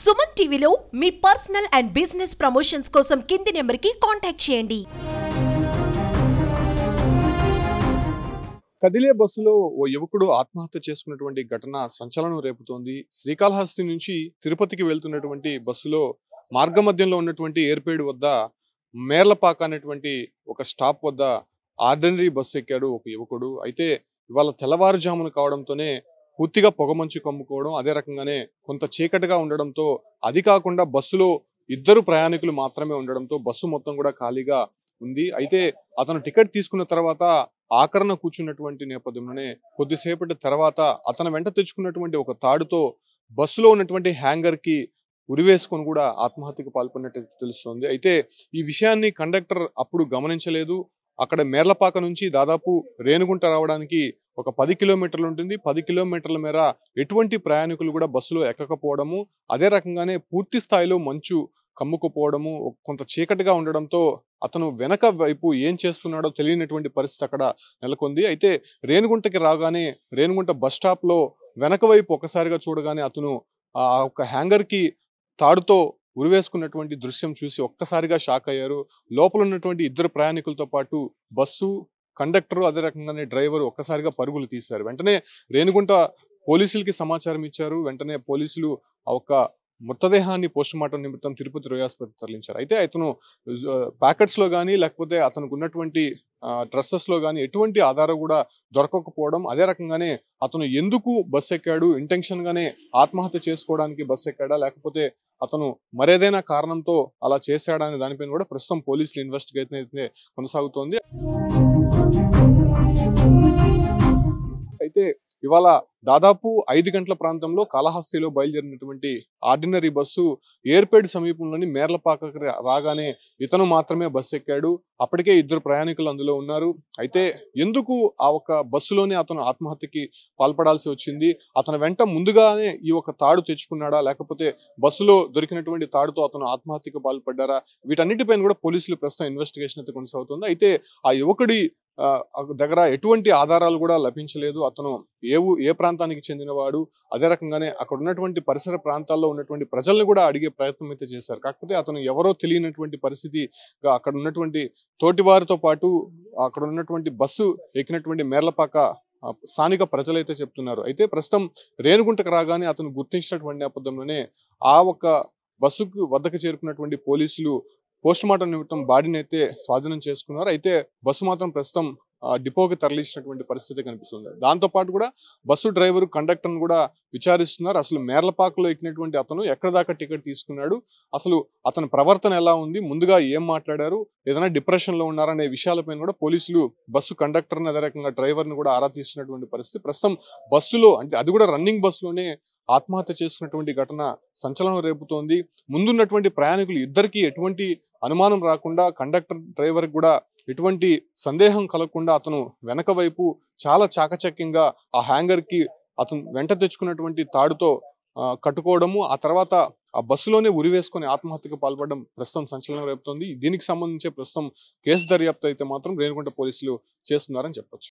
సుమన్ టీవీలో మీ personal and business promotions కోసం కింది నెంబర్కి కాంటాక్ట్ చేయండి. కదిలే బస్సులో ఓ యువకుడు ఆత్మహత్య చేసుకున్నటువంటి ఘటన సంచలనం రేపుతోంది. శ్రీకాళహస్తి నుంచి తిరుపతికి వెళ్తున్నటువంటి బస్సులో మార్గమధ్యంలో ఉన్నటువంటి ఏర్పేడు వద్ద మేర్లపాక అనేటువంటి ఒక స్టాప్ వద్ద ఆర్డినరీ బస్సు ఎక్కాడు ఒక యువకుడు. అయితే ఇవాళ తెల్లవారుజామున కావడంతోనే పూర్తిగా పొగమంచు కమ్ముకోవడం, అదే రకంగానే కొంత చీకటిగా ఉండడంతో, అది కాకుండా బస్సులో ఇద్దరు ప్రయాణికులు మాత్రమే ఉండడంతో బస్సు మొత్తం కూడా ఖాళీగా ఉంది. అయితే అతను టికెట్ తీసుకున్న తర్వాత ఆఖరణ కూర్చున్నటువంటి నేపథ్యంలోనే కొద్దిసేపటి తర్వాత అతను వెంట తెచ్చుకున్నటువంటి ఒక తాడుతో బస్సులో ఉన్నటువంటి హ్యాంగర్ కి ఉరివేసుకొని కూడా ఆత్మహత్యకు పాల్పడినట్టు తెలుస్తోంది. అయితే ఈ విషయాన్ని కండక్టర్ అప్పుడు గమనించలేదు. అక్కడ మేర్లపాక నుంచి దాదాపు రేణిగుంట రావడానికి ఒక 10 కిలోమీటర్లు ఉంటుంది. 10 కిలోమీటర్ల మేర ఎటువంటి ప్రయాణికులు కూడా బస్సులో ఎక్కకపోవడము, అదే రకంగానే పూర్తి స్థాయిలో మంచు కమ్ముకుపోవడము, కొంత చీకటిగా ఉండడంతో అతను వెనక వైపు ఏం చేస్తున్నాడో తెలియనటువంటి పరిస్థితి అక్కడ నెలకొంది. అయితే రేణిగుంటకి రాగానే రేణిగుంట బస్ స్టాప్ లో వెనక వైపు ఒకసారిగా చూడగానే అతను ఆ ఒక హ్యాంగర్ కి తాడుతో ఉరివేసుకున్నటువంటి దృశ్యం చూసి ఒక్కసారిగా షాక్ అయ్యారు. లోపల ఉన్నటువంటి ఇద్దరు ప్రయాణికులతో పాటు బస్సు కండక్టర్, అదే రకంగానే డ్రైవర్ ఒక్కసారిగా పరుగులు తీశారు. వెంటనే రేణిగుంట పోలీసులకి సమాచారం ఇచ్చారు. వెంటనే పోలీసులు ఆ ఒక్క మృతదేహాన్ని పోస్టుమార్టం నిమిత్తం తిరుపతి రోయ్ ఆసుపత్రికి తరలించారు. అయితే అతను ప్యాకెట్స్ లో కానీ లేకపోతే అతనికి ఉన్నటువంటి డ్రెస్సెస్ లో కానీ ఎటువంటి ఆధారం కూడా దొరకకపోవడం, అదే రకంగానే అతను ఎందుకు బస్ ఎక్కాడు, ఇంటెన్షన్ గానే ఆత్మహత్య చేసుకోవడానికి బస్ ఎక్కాడా లేకపోతే అతను మరేదైనా కారణంతో అలా చేశాడా అనే దానిపైన కూడా ప్రస్తుతం పోలీసులు ఇన్వెస్టిగేషన్ అయితే కొనసాగుతోంది. అయితే ఇవాళ దాదాపు 5 గంటల ప్రాంతంలో కాళహస్తిలో బయలుదేరినటువంటి ఆర్డినరీ బస్సు ఏర్పేడు సమీపంలోని మేర్లపాకకి రాగానే ఇతను మాత్రమే బస్సు ఎక్కాడు. అప్పటికే ఇద్దరు ప్రయాణికులు అందులో ఉన్నారు. అయితే ఎందుకు ఆ ఒక బస్సులోనే అతను ఆత్మహత్యకి పాల్పడాల్సి వచ్చింది, అతను వెంట ముందుగానే ఈ ఒక తాడు తెచ్చుకున్నాడా లేకపోతే బస్సులో దొరికినటువంటి తాడుతో అతను ఆత్మహత్యకు పాల్పడ్డారా, వీటన్నిటిపైన కూడా పోలీసులు ప్రస్తుతం ఇన్వెస్టిగేషన్ అయితే కొనసాగుతుంది. అయితే ఆ యువకుడి దగ్గర ఎటువంటి ఆధారాలు కూడా లభించలేదు. అతను ఏ ప్రాంతానికి చెందినవాడు, అదే రకంగానే అక్కడ ఉన్నటువంటి పరిసర ప్రాంతాల్లో ఉన్నటువంటి ప్రజల్ని కూడా అడిగే ప్రయత్నం అయితే చేశారు. కాకపోతే అతను ఎవరో తెలియనటువంటి పరిస్థితి, అక్కడ ఉన్నటువంటి తోటివారితో పాటు అక్కడ ఉన్నటువంటి బస్సు ఎక్కినటువంటి మేర్లపాక స్థానిక ప్రజలైతే చెప్తున్నారు. అయితే ప్రస్తుతం రేణిగుంటకు రాగానే అతను గుర్తించినటువంటి నేపథ్యంలోనే ఆ ఒక్క బస్సుకు వద్దకు చేరుకున్నటువంటి పోలీసులు పోస్టుమార్టం నిమిత్తం బాడీని అయితే స్వాధీనం చేసుకున్నారు. అయితే బస్సు మాత్రం ప్రస్తుతం డిపోకి తరలించినటువంటి పరిస్థితి కనిపిస్తుంది. దాంతో పాటు కూడా బస్సు డ్రైవర్, కండక్టర్ను కూడా విచారిస్తున్నారు. అసలు మేర్లపాకలో ఎక్కినటువంటి అతను ఎక్కడ దాకా టికెట్ తీసుకున్నాడు, అసలు అతని ప్రవర్తన ఎలా ఉంది, ముందుగా ఏం మాట్లాడారు, ఏదైనా డిప్రెషన్ లో ఉన్నారనే విషయాలపైన కూడా పోలీసులు బస్సు కండక్టర్ని, అదే రకంగా డ్రైవర్ని కూడా ఆరా తీస్తున్నటువంటి పరిస్థితి. ప్రస్తుతం బస్సులో, అంటే అది కూడా రన్నింగ్ బస్సులోనే ఆత్మహత్య చేసుకున్నటువంటి ఘటన సంచలనం రేపుతోంది. ముందున్నటువంటి ప్రయాణికులు ఇద్దరికి ఎటువంటి అనుమానం రాకుండా, కండక్టర్ డ్రైవర్ కూడా ఎటువంటి సందేహం కలగకుండా అతను వెనక వైపు చాలా చాకచక్యంగా ఆ హ్యాంగర్ కి అతను వెంట తెచ్చుకున్నటువంటి తాడుతో కట్టుకోవడము, ఆ తర్వాత ఆ బస్సులోనే ఉరివేసుకొని ఆత్మహత్యకు పాల్పడడం ప్రస్తుతం సంచలనం రేపుతోంది. దీనికి సంబంధించి ప్రస్తుతం కేసు దర్యాప్తు అయితే మాత్రం రేణిగుంట పోలీసులు చేస్తున్నారని చెప్పొచ్చు.